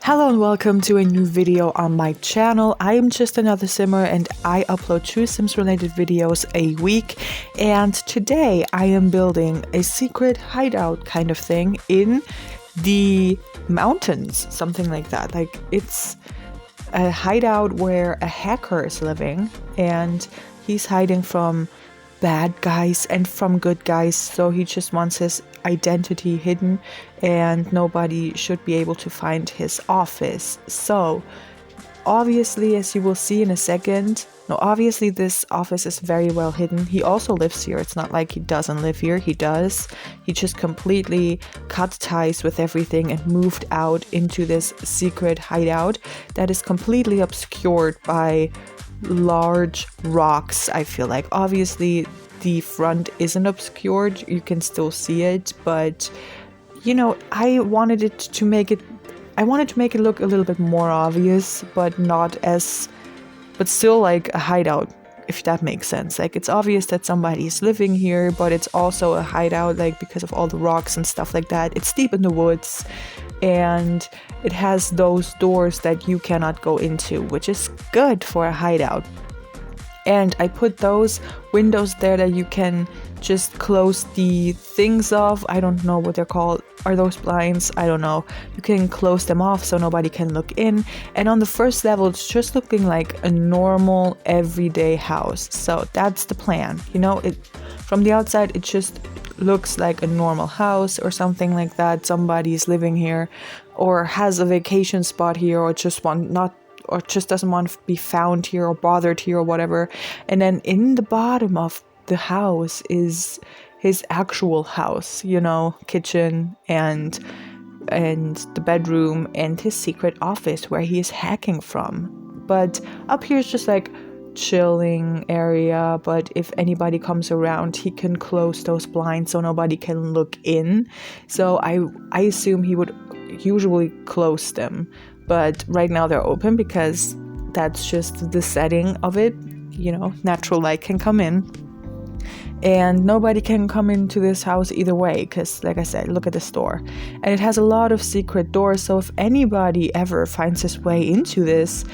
Hello and welcome to a new video on my channel. I am just another simmer and I upload 2 Sims related videos a week, and today I am building a secret hideout kind of thing in the mountains, something like that. Like, it's a hideout where a hacker is living and he's hiding from bad guys and from good guys, so he just wants his identity hidden and nobody should be able to find his office. So obviously, as you will see in a second, obviously this office is very well hidden. He also lives here. It's not like he doesn't live here. He does. He just completely cut ties with everything and moved out into this secret hideout that is completely obscured by large rocks. I feel like obviously the front isn't obscured, you can still see it, but I wanted to make it look a little bit more obvious, but still like a hideout, if that makes sense. Like, it's obvious that somebody is living here, but it's also a hideout, like, because of all the rocks and stuff like that. It's deep in the woods and it has those doors that you cannot go into, which is good for a hideout. And I put those windows there that you can just close the things off. I don't know what they're called. Are those blinds? I don't know. You can close them off so nobody can look in. And on the first level, it's just looking like a normal everyday house. So that's the plan. From the outside, it just looks like a normal house or something like that. Somebody's living here or has a vacation spot here, or just doesn't want to be found here or bothered here or whatever. And then in the bottom of the house is his actual house, kitchen and the bedroom and his secret office where he is hacking from. But up here is just like chilling area, but if anybody comes around, he can close those blinds so nobody can look in. So I assume he would usually close them, but right now they're open because that's just the setting of it. Natural light can come in and nobody can come into this house either way, because like I said, look at this door, and it has a lot of secret doors. So if anybody ever finds his way into this,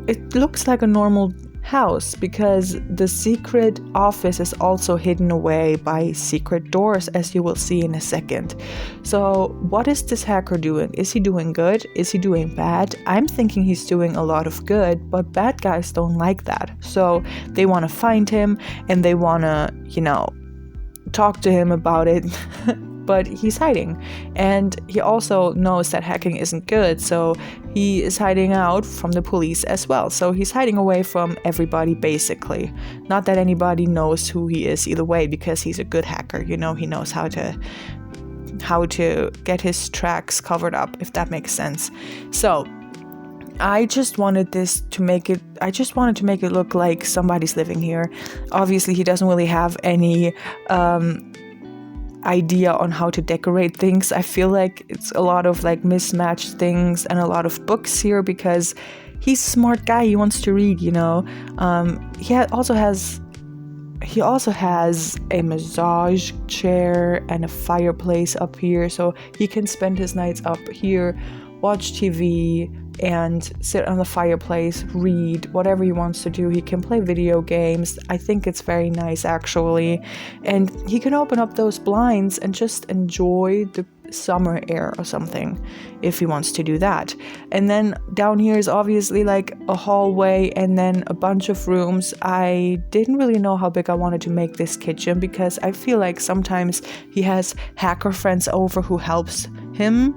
it looks like a normal house because the secret office is also hidden away by secret doors, as you will see in a second. So what is this hacker doing? Is he doing good? Is he doing bad? I'm thinking he's doing a lot of good, but bad guys don't like that. So they want to find him and they want to, talk to him about it. But he's hiding, and he also knows that hacking isn't good, so he is hiding out from the police as well. So he's hiding away from everybody, basically. Not that anybody knows who he is either way, because he's a good hacker. He knows how to get his tracks covered up, if that makes sense. So I just wanted to make it look like somebody's living here. Obviously, he doesn't really have any idea on how to decorate things. I feel like it's a lot of like mismatched things and a lot of books here because he's a smart guy. He wants to read, He also has a massage chair and a fireplace up here, so he can spend his nights up here, watch TV and sit on the fireplace, read, whatever he wants to do. He can play video games. I think it's very nice, actually. And he can open up those blinds and just enjoy the summer air or something if he wants to do that. And then down here is obviously like a hallway and then a bunch of rooms. I didn't really know how big I wanted to make this kitchen because I feel like sometimes he has hacker friends over who help him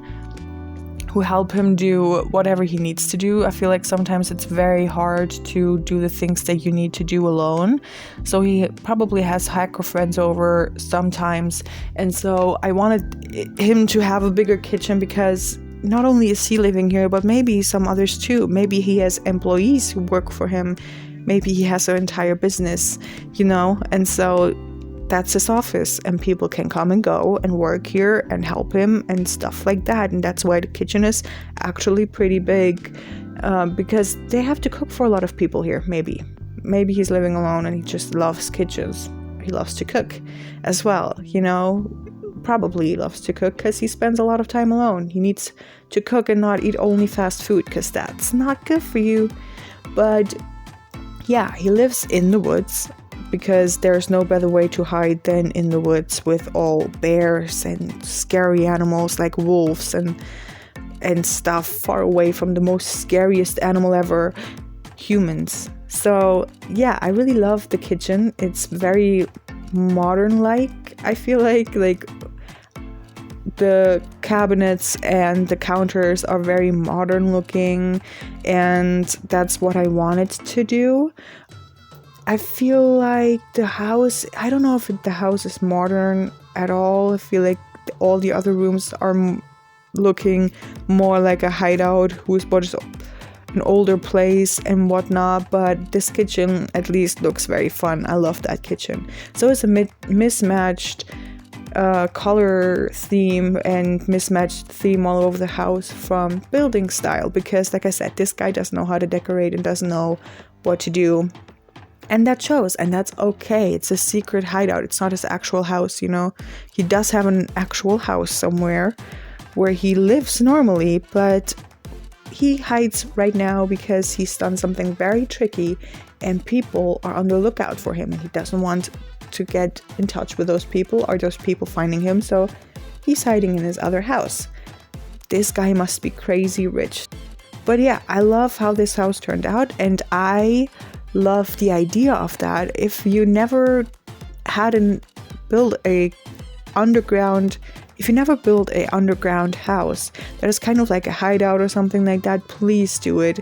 do whatever he needs to do. I feel like sometimes it's very hard to do the things that you need to do alone. So he probably has hacker friends over sometimes. And so I wanted him to have a bigger kitchen because not only is he living here, but maybe some others too. Maybe he has employees who work for him. Maybe he has an entire business, and so that's his office and people can come and go and work here and help him and stuff like that. And that's why the kitchen is actually pretty big, because they have to cook for a lot of people here. Maybe he's living alone and he just loves kitchens. He loves to cook as well, probably loves to cook because he spends a lot of time alone. He needs to cook and not eat only fast food because that's not good for you. But yeah, he lives in the woods because there's no better way to hide than in the woods with all bears and scary animals like wolves and stuff, far away from the most scariest animal ever, humans. So yeah, I really love the kitchen. It's very modern-like. I feel like the cabinets and the counters are very modern looking, and that's what I wanted to do. I feel like the house, I don't know if the house is modern at all. I feel like all the other rooms are looking more like a hideout, who's just an older place and whatnot, but this kitchen at least looks very fun. I love that kitchen. So it's a mismatched color theme and mismatched theme all over the house from building style, because like I said, this guy doesn't know how to decorate and doesn't know what to do. And that shows, and that's okay. It's a secret hideout. It's not his actual house, you know. He does have an actual house somewhere where he lives normally, but he hides right now because he's done something very tricky and people are on the lookout for him. He doesn't want to get in touch with those people or those people finding him, so he's hiding in his other house. This guy must be crazy rich. But yeah, I love how this house turned out, and I love the idea of that. If you never built a underground house that is kind of like a hideout or something like that, please do it.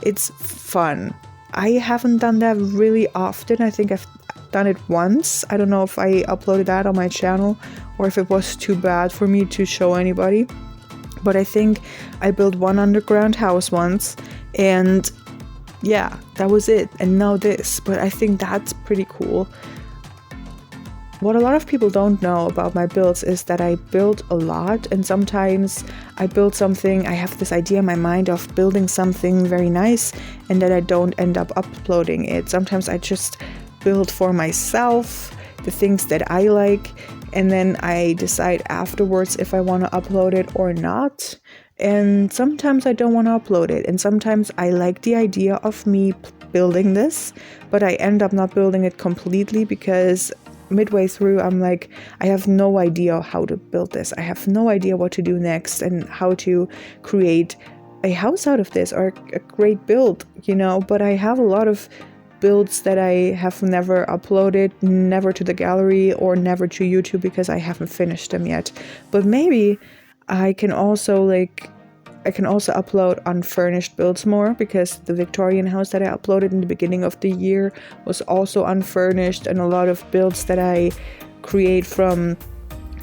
It's fun. I haven't done that really often. I think I've done it once. I don't know if I uploaded that on my channel or if it was too bad for me to show anybody, but I think I built one underground house once, and yeah, that was it. And now this, but I think that's pretty cool. What a lot of people don't know about my builds is that I build a lot, and sometimes I build something, I have this idea in my mind of building something very nice, and then I don't end up uploading it. Sometimes I just build for myself the things that I like, and then I decide afterwards if I want to upload it or not. And sometimes I don't want to upload it, and sometimes I like the idea of me building this, but I end up not building it completely because midway through I'm like, I have no idea how to build this. I have no idea what to do next and how to create a house out of this or a great build, you know. But I have a lot of builds that I have never uploaded, never to the gallery or never to YouTube because I haven't finished them yet. But maybe I can also upload unfurnished builds more, because the Victorian house that I uploaded in the beginning of the year was also unfurnished, and a lot of builds that I create from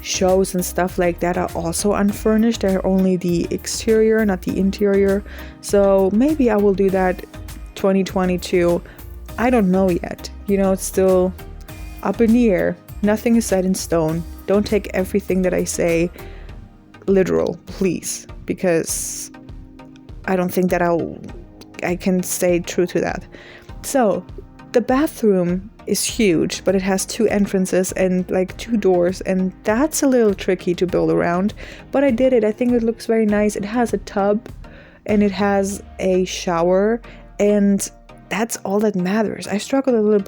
shows and stuff like that are also unfurnished. They're only the exterior, not the interior. So maybe I will do that 2022. I don't know yet. You know, it's still up in the air. Nothing is set in stone. Don't take everything that I say literal, please, because I don't think that I can stay true to that. So the bathroom is huge, but it has 2 entrances and like 2 doors, and that's a little tricky to build around, but I did it. I think it looks very nice. It has a tub and it has a shower, and that's all that matters. I struggled a little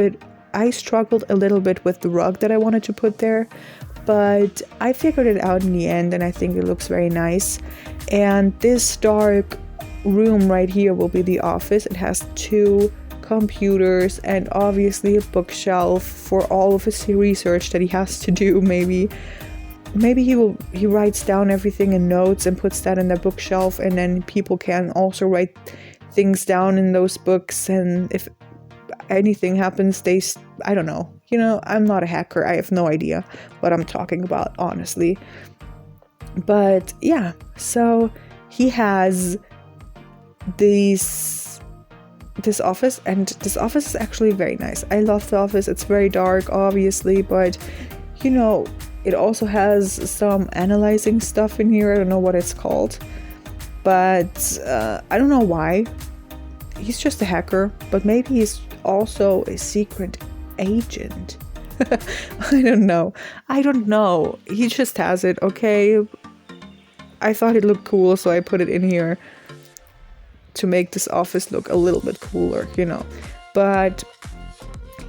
bit with the rug that I wanted to put there, but I figured it out in the end, and I think it looks very nice. And this dark room right here will be the office. It has 2 computers and obviously a bookshelf for all of his research that he has to do. Maybe he writes down everything in notes and puts that in the bookshelf, and then people can also write things down in those books, and if anything happens, I don't know. You know, I'm not a hacker. I have no idea what I'm talking about, honestly. But yeah, so he has this office, and this office is actually very nice. I love the office. It's very dark, obviously, but you know, it also has some analyzing stuff in here. I don't know what it's called, but I don't know why. He's just a hacker, but maybe he's also a secret agent. I don't know. He just has it, okay? I thought it looked cool, so I put it in here to make this office look a little bit cooler, you know. But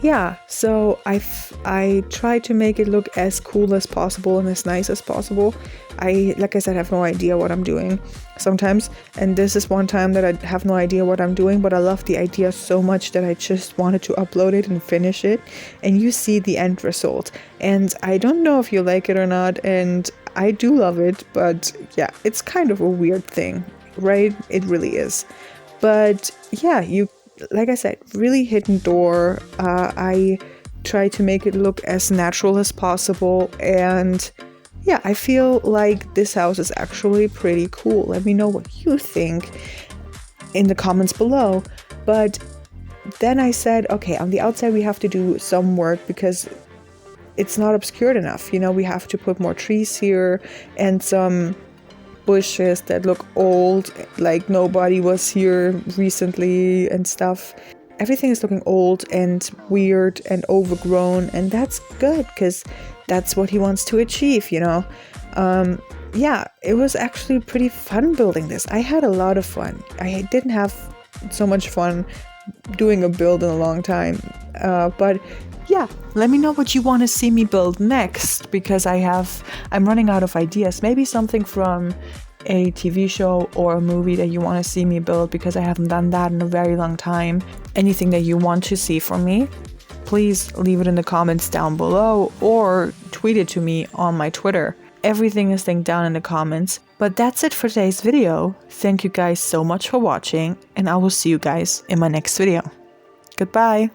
yeah, so I try to make it look as cool as possible and as nice as possible. Like I said, have no idea what I'm doing sometimes, and this is one time that I have no idea what I'm doing, but I love the idea so much that I just wanted to upload it and finish it, and you see the end result. And I don't know if you like it or not, and I do love it, but yeah, it's kind of a weird thing, right? It really is. But yeah, like I said, really hidden door. I try to make it look as natural as possible, and yeah, I feel like this house is actually pretty cool. Let me know what you think in the comments below. But then I said, okay, on the outside we have to do some work because it's not obscured enough. You know, we have to put more trees here and some bushes that look old, like nobody was here recently and stuff. Everything is looking old and weird and overgrown, and that's good because that's what he wants to achieve, you know. Yeah, it was actually pretty fun building this. I had a lot of fun. I didn't have so much fun doing a build in a long time, but yeah, let me know what you want to see me build next, because I'm running out of ideas. Maybe something from a TV show or a movie that you want to see me build, because I haven't done that in a very long time. Anything that you want to see from me, please leave it in the comments down below or tweet it to me on my Twitter. Everything is linked down in the comments. But that's it for today's video. Thank you guys so much for watching, and I will see you guys in my next video. Goodbye.